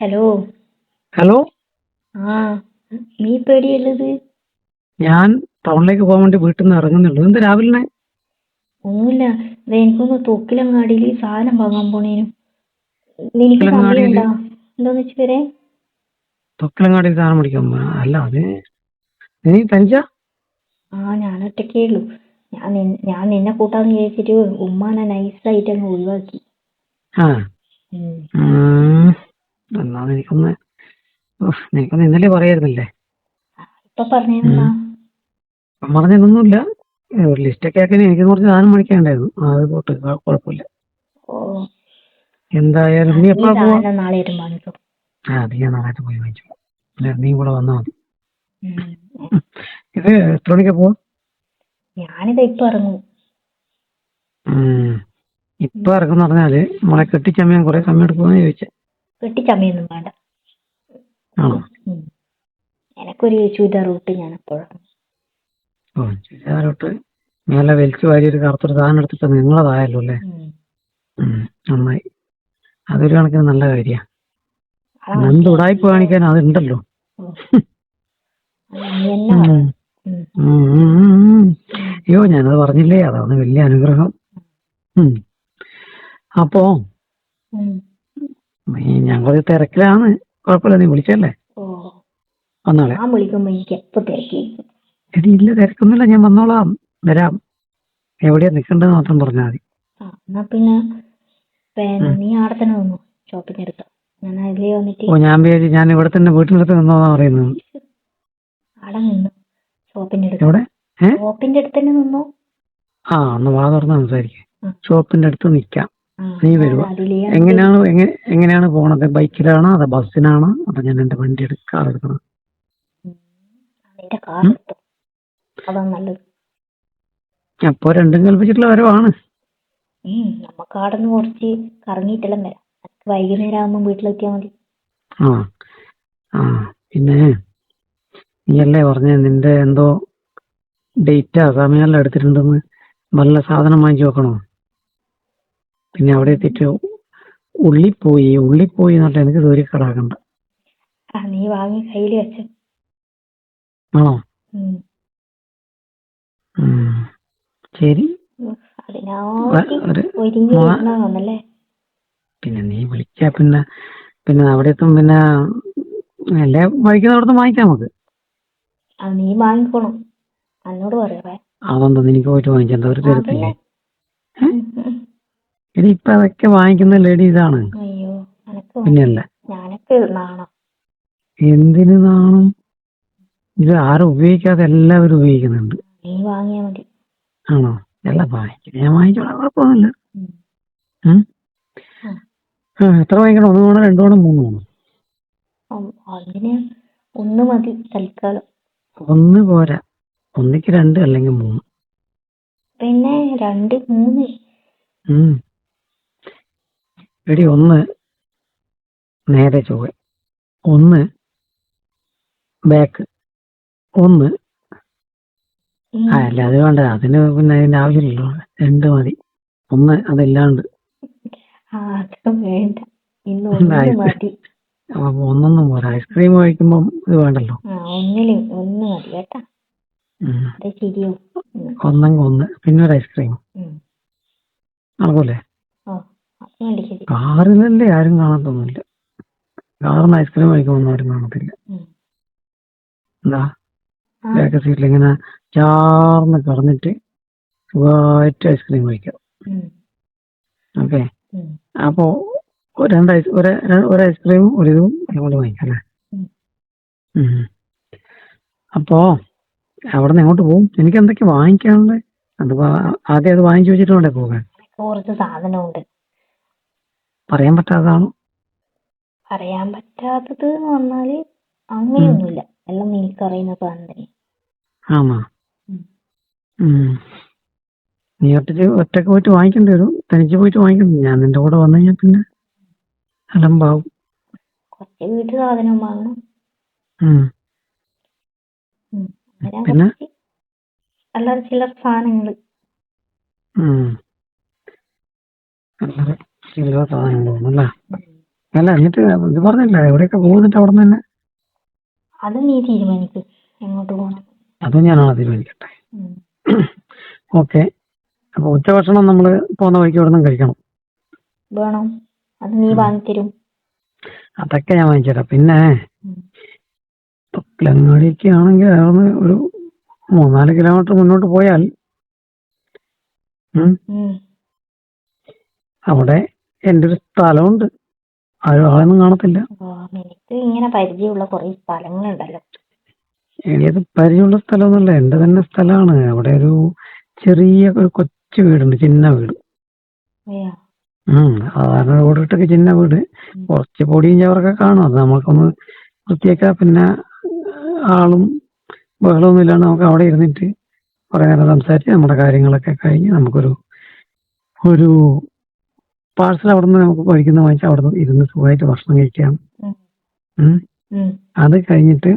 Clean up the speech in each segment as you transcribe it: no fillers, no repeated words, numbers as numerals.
Hello. Hello. ആ, നീ ഇപ്പൊ എവിടെയുള്ളത്? ഞാൻ ടൗണിലേക്ക് പോകാൻ വേണ്ടി വീട്ടിൽ നിന്ന് ഇറങ്ങുന്നുള്ളൂ. എന്ത് രാവിലെ? ഒന്നുമില്ല. എനിക്കൊന്ന് തൊക്കിലങ്ങാടിയിൽ സാധനം വാങ്ങാൻ പോണേനു. നിനക്ക് തൊക്കിലങ്ങാടിയിൽ സമയമുണ്ടാ? എന്താന്ന് വെച്ച് വരെ. തൊക്കിലങ്ങാടിയിൽ സാധനം മേടിക്കാൻ പോകാൻ? അല്ല, അത് നീ തനിച്ചാ? ഞാൻ ഒറ്റക്കേ ഉള്ളൂ. ഞാൻ നിന്നെ കൂട്ടാന്ന് വിചാരിച്ചിട്ട് ഉമ്മാനെ നൈസായിട്ട് അങ്ങ് ഒഴിവാക്കി. ആ. ഉം. എന്നാ എനിക്കൊന്ന് ഇന്നലെ പറയായിരുന്നില്ലേ? ഇപ്പൊ പറഞ്ഞാ പറഞ്ഞതൊന്നുമില്ല. ഒരു ലിസ്റ്റൊക്കെ ആക്കി എനിക്ക് കുറച്ച് സാധനം മേടിക്കാനുണ്ടായിരുന്നു. അത് പോട്ട്, കുഴപ്പമില്ല. ഓ, എന്തായാലും നീ നീ എപ്പോഴാ പോവാ? സാധനം നാളെ ആയിട്ടും വാങ്ങിക്കോ. അത് ഞാൻ നാളായിട്ട് പോയി വാങ്ങിച്ചു. അല്ല, നീ കൂടെ വന്നാൽ മതി. ഉം. ഇത് എത്ര മണിക്കാ പോവാ? ഞാനിതാ ഇപ്പൊ ഇറങ്ങും. ഇപ്പൊ ഇറക്കുന്ന പറഞ്ഞാല് നമ്മളെ കെട്ടിച്ചമയം കുറെ സമയം എടുക്കുമെന്ന് ചോദിച്ചേ. കെട്ടിച്ചമ്മയൊന്നും വേണ്ട. ആണോ? എനക്കൊരു ചുരിദാർ ഇട്ട് ഞാൻ എപ്പോഴും. ഓ, ചുരിദാറോട്ട് നല്ല വലിച്ചു വാരി ഒരു കറുത്തൊരു സാധനം എടുത്തിട്ട് നിങ്ങളതായല്ലോ അല്ലേ? നന്നായി. അതൊരു കണക്കിന് നല്ല കാര്യമാണ്. എന്ത് ഉടായ്പ കാണിക്കാൻ അതുണ്ടല്ലോ. അയ്യോ, ഞാനത് പറഞ്ഞില്ലേ, അതാണ് വലിയ അനുഗ്രഹം. അപ്പോ ഞങ്ങൾ തിരക്കിലാണ്. കുഴപ്പമില്ല, നീ വിളിച്ചല്ലേ? വന്നോളെ. എടി ഇല്ല, തിരക്കൊന്നുമില്ല, ഞാൻ വന്നോളാം, വരാം. എവിടെയാ നിൽക്കേണ്ടത് മാത്രം പറഞ്ഞാൽ മതി. പിന്നെ നീ അവിടെ തന്നെ വന്നു ഷോപ്പിന്റെ അടുത്ത്. ഞാൻ അതിലേ വന്നിട്ട്. ഓ, ഞാൻ വിചാരിച്ചു ഞാൻ ഇവിടെ തന്നെ വീട്ടിനടുത്ത് നിന്നോന്നാ പറയുന്നത്. അവിടെ നിന്നു ഷോപ്പിന്റെ അടുത്ത്. എവിടെ? ഷോപ്പിന്റെ അടുത്ത് തന്നെ നിന്നു. ഒന്ന് വാ തുറന്ന് സംസാരിക്കേ. ഷോപ്പിന്റെ അടുത്ത് നിൽക്കാം. നീ വരുവാ? എങ്ങനെയാണ് പോണത്? ബൈക്കിലാണോ അതോ ബസ്സിനാണോ അതോ ഞാൻ എന്റെ വണ്ടി കാർ എടുക്കണം? അതാ നല്ലത്. അപ്പൊ രണ്ടും കൽപ്പിച്ചിട്ടുള്ള വരവാണ്. നമുക്ക് അവിടെ നിന്ന് കുറച്ച് കറങ്ങിയിട്ടെല്ലാം വരാം. വൈകുന്നേരം ആകുമ്പോ വീട്ടിലെത്തിയാ മതി. പിന്നെ നീയല്ലേ പറഞ്ഞ നിന്റെ എന്തോ ഡേറ്റാ സമയമെല്ലാം എടുത്തിട്ടുണ്ടെന്ന്. നല്ല സാധനം വാങ്ങിച്ചു വെക്കണോ? പിന്നെ അവിടെ എത്തിയിട്ട് ഉള്ളിപ്പോയി എന്നിട്ട് എനിക്ക് ദൂരക്കടാക്കണ്ട. നീ വാങ്ങി കയ്യില് വെച്ച. ആണോ? ശരി. പിന്നെ നീ വിളിക്കാ. പിന്നെ അവിടെ എത്തും. പിന്നെ അല്ലേ വഴിക്കുന്ന അവിടെ വാങ്ങിക്കാം നമുക്ക്. നീ വാങ്ങിക്കോണം, എന്നോട് പറയാ. അതെന്താ നിനക്ക് പോയിട്ട് വാങ്ങിച്ചെന്താ ഒരു തരത്തില്ലേ? ഇനി ഇപ്പൊ അതൊക്കെ വാങ്ങിക്കുന്ന ലേഡീസാണ്. പിന്നെയല്ല, എന്തിനു നാണം? ഇത് ആരും ഉപയോഗിക്കാതെ എല്ലാവരും ഉപയോഗിക്കുന്നുണ്ട്. നീ വാങ്ങിയാ മതി. ആണോ? എല്ലാം വാങ്ങിക്കും, ഞാൻ വാങ്ങിച്ചോളാം, കുഴപ്പമൊന്നുമില്ല. എത്ര വാങ്ങിക്കണം? 1 വേണോ 2 വേണോ 3 വേണോ? അതിന് 1 മതി തൽക്കാലം. 1 പോരാ, 1ക്ക് 2 അല്ലെങ്കിൽ 3. പിന്നെ 2, 3. എടി 1 നേരെ ചൊവ്വ, 1 ബാക്ക്, 1 അല്ല അത് വേണ്ട. അതിന് പിന്നെ അതിന്റെ ആവശ്യമില്ലല്ലോ. 2 മതി. 1 അതല്ലാണ്ട്. വേണ്ട, ഇന്ന് 1 മതി. 1 പോരാ. ഐസ്ക്രീം കഴിക്കുമ്പോ ഇത് വേണ്ടല്ലോ. 1 മതി കേട്ടാ. 1 പിന്നെ ഒരു ഐസ്ക്രീം നടക്കൂലേ? കാറിലല്ലേ ആരും കാണത്തൊന്നുമില്ല. കാറിന് ഐസ്ക്രീം കഴിക്കുമ്പോൾ ആരും കാണത്തില്ല. എന്താ ബാക്ക് സീറ്റിൽ ഇങ്ങനെ ചാർന്ന് കിടന്നിട്ട് സുഖമായിട്ട് ഐസ്ക്രീം കഴിക്കാം. ഓക്കെ. അപ്പോ ഒരു ഐസ്ക്രീമും ഒരു ഇതും അതുകൊണ്ട് വാങ്ങിക്കാം അല്ലേ? അപ്പോ അവിടെ നിന്ന് എങ്ങോട്ട് പോകും? എനിക്ക് എന്തൊക്കെ വാങ്ങിക്കാനുള്ളത്? ആദ്യം അത് വാങ്ങിച്ചു വെച്ചിട്ട് വേണ്ടേ പോകാൻ? കുറച്ച് സാധനമുണ്ട്. പറയാൻ പറ്റാത്തതാണോ? പറയാൻ പറ്റാത്തത് എന്ന് പറഞ്ഞാല് അങ്ങനെയൊന്നുമില്ല, എല്ലാം എനിക്കറിയുന്ന സാധനം തന്നെ. ആണോ? നീ ഒറ്റക്ക് പോയിട്ട് വാങ്ങിക്കേണ്ടി വരും. തനിച്ച് പോയിട്ട് വാങ്ങിക്കണം. ഞാൻ നിന്റെ കൂടെ വന്നു കഴിഞ്ഞാൽ പിന്നെ അലമ്പാവും. കുറച്ച് വീട്ടു സാധനം വാങ്ങണം. പിന്നെ അല്ലാതെ ചില സാധനങ്ങള്. ചില സാധനങ്ങളല്ലേ? അല്ല എന്നിട്ട് ഇത് പറഞ്ഞില്ല എവിടെയൊക്കെ പോകുന്നിട്ട് അവിടെ നിന്ന് തന്നെ അത് നീ തീരുമാനിക്ക് എങ്ങോട്ട് പോകണം. അതും ഞാനാണ് തീരുമാനിക്കട്ടെ. ഓക്കെ. അപ്പൊ ഉച്ചഭക്ഷണം നമ്മൾ പോകുന്ന വഴിക്ക് ഇവിടെ നിന്ന് കഴിക്കണം. വേണം, അത് നീ വാങ്ങിത്തരും. അതൊക്കെ ഞാൻ വാങ്ങിച്ചുതരാം. പിന്നെ തൊക്കിലങ്ങാടിയൊക്കെ ആണെങ്കിൽ അവിടുന്ന് ഒരു 3-4 കിലോമീറ്റർ മുന്നോട്ട് പോയാൽ അവിടെ എൻ്റെ ഒരു സ്ഥലമുണ്ട്. ആരും ആളൊന്നും കാണത്തില്ല. എനിക്ക് ഇങ്ങനെ പരിചയമുള്ള കുറെ സ്ഥലങ്ങളുണ്ടല്ലോ. ഏത് പരിചയമുള്ള സ്ഥലമൊന്നുമല്ല, എൻ്റെ തന്നെ സ്ഥലമാണ്. അവിടെ ഒരു ചെറിയ ഒരു കൊച്ചു വീടുണ്ട്, ചിന്ന വീട്. സാധാരണ റോഡിട്ടൊക്കെ ചിന്ന വീട്. കുറച്ച് പൊടിയും ചവറൊക്കെ കാണും. അത് നമുക്കൊന്ന് വൃത്തിയാക്കാം. പിന്നെ ആളും ബഹളമൊന്നും ഇല്ലാണ്ട് നമുക്ക് അവിടെ ഇരുന്നിട്ട് കുറെ നേരം സംസാരിച്ച് നമ്മുടെ കാര്യങ്ങളൊക്കെ കഴിഞ്ഞ് നമുക്കൊരു പാഴ്സൽ അവിടെ നിന്ന് നമുക്ക് കഴിക്കുന്ന വാങ്ങിച്ചാൽ അവിടെ നിന്ന് ഇരുന്ന് സുഖമായിട്ട് ഭക്ഷണം കഴിക്കാം. അത് കഴിഞ്ഞിട്ട്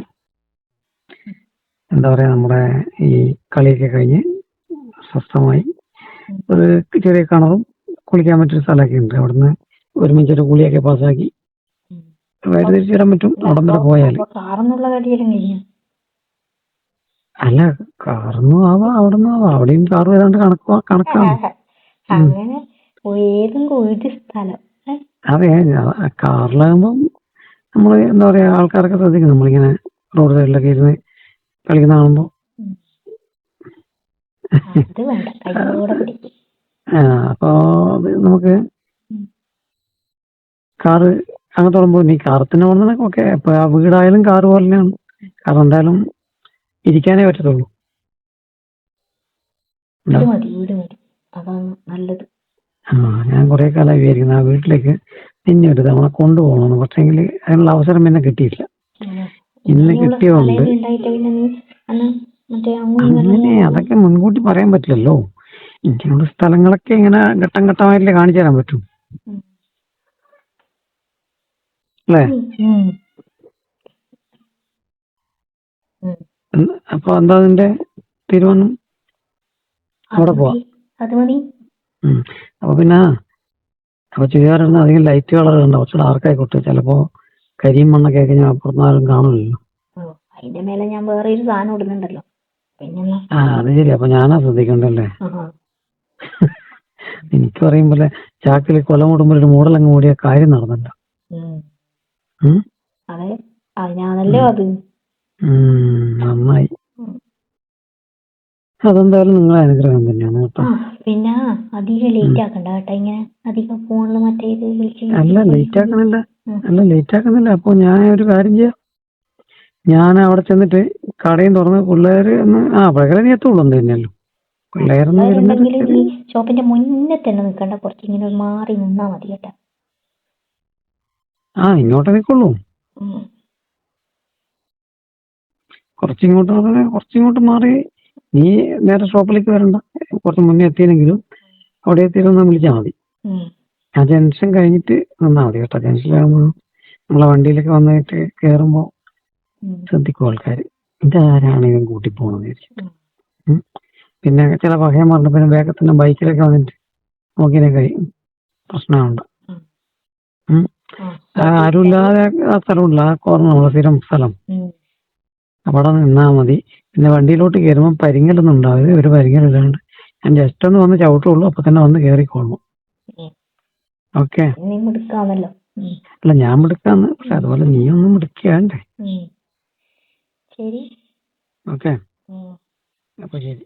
എന്താ പറയാ, നമ്മുടെ ഈ കളിയൊക്കെ കഴിഞ്ഞ് സ്വസ്ഥമായി ഒരു ചെറിയ കിണറും കുളിക്കാൻ പറ്റിയ സ്ഥലമൊക്കെ ഉണ്ട്. അവിടുന്ന് ഒരുമിച്ചൊരു കുളിയൊക്കെ പാസ്സാക്കി വൈകിട്ട് തിരിച്ചു വരാൻ പറ്റും. അവിടെ വരെ പോയാൽ അല്ല, കാറൊന്നും ആവാം, അവിടെ നിന്നും ആവാം. അവിടെയും കാറും ഏതാണ്ട് കണക്കാണ്. അതെ, കാറിലാകുമ്പോ നമ്മള് എന്താ പറയാ, ആൾക്കാരൊക്കെ ശ്രദ്ധിക്കും. നമ്മളിങ്ങനെ റോഡ് സൈഡിലൊക്കെ ഇരുന്ന് കളിക്കുന്ന കാണുമ്പോ അപ്പൊ നമുക്ക് കാറ് അങ്ങനത്തെ പോകുമ്പോ ഈ കാറത്തിന് പോകുന്നതൊക്കെ ഓക്കെ. ഇപ്പൊ ആ വീടായാലും കാറ് പോലെ തന്നെയാണ്. കാരണം എന്തായാലും ഇരിക്കാനേ പറ്റത്തുള്ളൂ. ഞാൻ കുറെ കാലമായി വിചാരിക്കുന്നു ആ വീട്ടിലേക്ക് പിന്നീട് നമ്മളെ കൊണ്ടുപോകണം. പക്ഷെങ്കിൽ അതിനുള്ള അവസരം പിന്നെ കിട്ടിയില്ല. ഇന്ന് കിട്ടിയോണ്ട് അങ്ങനെ അതൊക്കെ മുൻകൂട്ടി പറയാൻ പറ്റില്ലല്ലോ. ഇങ്ങനെയുള്ള സ്ഥലങ്ങളൊക്കെ ഇങ്ങനെ ഘട്ടം ഘട്ടമായിട്ടല്ലേ കാണിച്ചു തരാൻ പറ്റും, അല്ലേ? അപ്പൊ എന്താ അതിന്റെ തീരുമാനം? അവിടെ പോവാം. അപ്പൊ പിന്നെ അപ്പൊ ചുരിദാറിന് അധികം ലൈറ്റ് കളർ കണ്ട കുറച്ച് ഡാർക്ക് ആയിക്കോട്ടെ. ചിലപ്പോ കരിയും മണ്ണൊക്കെ ആയി കഴിഞ്ഞാൽ അപ്പുറത്തുനിന്നാരും കാണുമല്ലോ. അതിന്റെ മേലെ ഞാൻ വേറെ ഒരു സാധനം ഇടുന്നുണ്ടല്ലോ. അത് ശരി. അപ്പൊ ഞാനാ ശ്രദ്ധിക്കണ്ടല്ലേ? എനിക്ക് പറയും പോലെ ചാക്കിൽ കൊല മൂടുമ്പോൾ ഒരു മൂടലങ്ങ് മൂടിയ കാര്യം നടന്നല്ലോ. നന്നായി. അതെന്തായാലും നിങ്ങളെ അനുഗ്രഹം തന്നെയാണ് കേട്ടോ. പിന്നെ അധികം ലേറ്റ് ആക്കണ്ട കേട്ടോ. ഇങ്ങനെ അധികം ഫോണില് മറ്റേ അല്ല ലേറ്റ് ആക്കുന്നില്ല. അപ്പൊ ഞാൻ ഒരു കാര്യം ചെയ്യാം. ഞാൻ അവിടെ ചെന്നിട്ട് കടയും തുറന്ന് പിള്ളേര് പകരം നീ എത്തുള്ളൂ തന്നെയല്ലോ. പിള്ളേരെന്തെങ്കിലും ഷോപ്പിന്റെ മുന്നേ തന്നെ നിൽക്കണ്ട, കുറച്ച് ഇങ്ങനെ മാറി നിന്നാ മതി കേട്ടാ. ഇങ്ങോട്ടേ നിൽക്കുള്ളൂ. കുറച്ചിങ്ങോട്ട് മാറി. നീ നേരെ ഷോപ്പിലേക്ക് വരണ്ട. കുറച്ച് മുന്നേ എത്തിയെങ്കിലും അവിടെ എത്തിയിരുന്നാ വിളിച്ചാൽ മതി. ആ ജംഗ്ഷൻ കഴിഞ്ഞിട്ട് നിന്നാ മതി കേട്ടോ. ജംഗ്ഷനിലാകുമ്പോ നമ്മളെ വണ്ടിയിലൊക്കെ വന്നിട്ട് കേറുമ്പോ ശ്രദ്ധിക്കും ആൾക്കാര്, ഇതാരാണെങ്കിലും കൂട്ടി പോണെന്ന് വിചാരിച്ചിട്ട്. പിന്നെ ചില പകയന്മാരുണ്ട്, പിന്നെ വേഗത്തിന്റെ ബൈക്കിലൊക്കെ വന്നിട്ട് നോക്കിയതിനെ കഴിയും. പ്രശ്നമുണ്ട്. ആരുമില്ലാതെ ആ സ്ഥലമുണ്ട്, ആ കോർണർ നമ്മളെ സ്ഥിരം സ്ഥലം. അവിടെ നിന്നാ മതി. പിന്നെ വണ്ടിയിലോട്ട് കയറുമ്പോൾ പരിങ്ങലൊന്നും ഉണ്ടാവില്ല. ഒരു പരിങ്ങലില്ലാണ്ട് ഞാൻ ജസ്റ്റ് ഒന്ന് വന്ന് ചവിട്ടുള്ളൂ. അപ്പൊ തന്നെ വന്ന് കയറിക്കൊള്ളണം. ഓക്കെ? അല്ല, ഞാൻ മിടുക്കാന്ന്. പക്ഷെ അതുപോലെ നീ ഒന്നും മിടുക്കാണ്ടേ. ഓക്കെ, അപ്പൊ ശരി.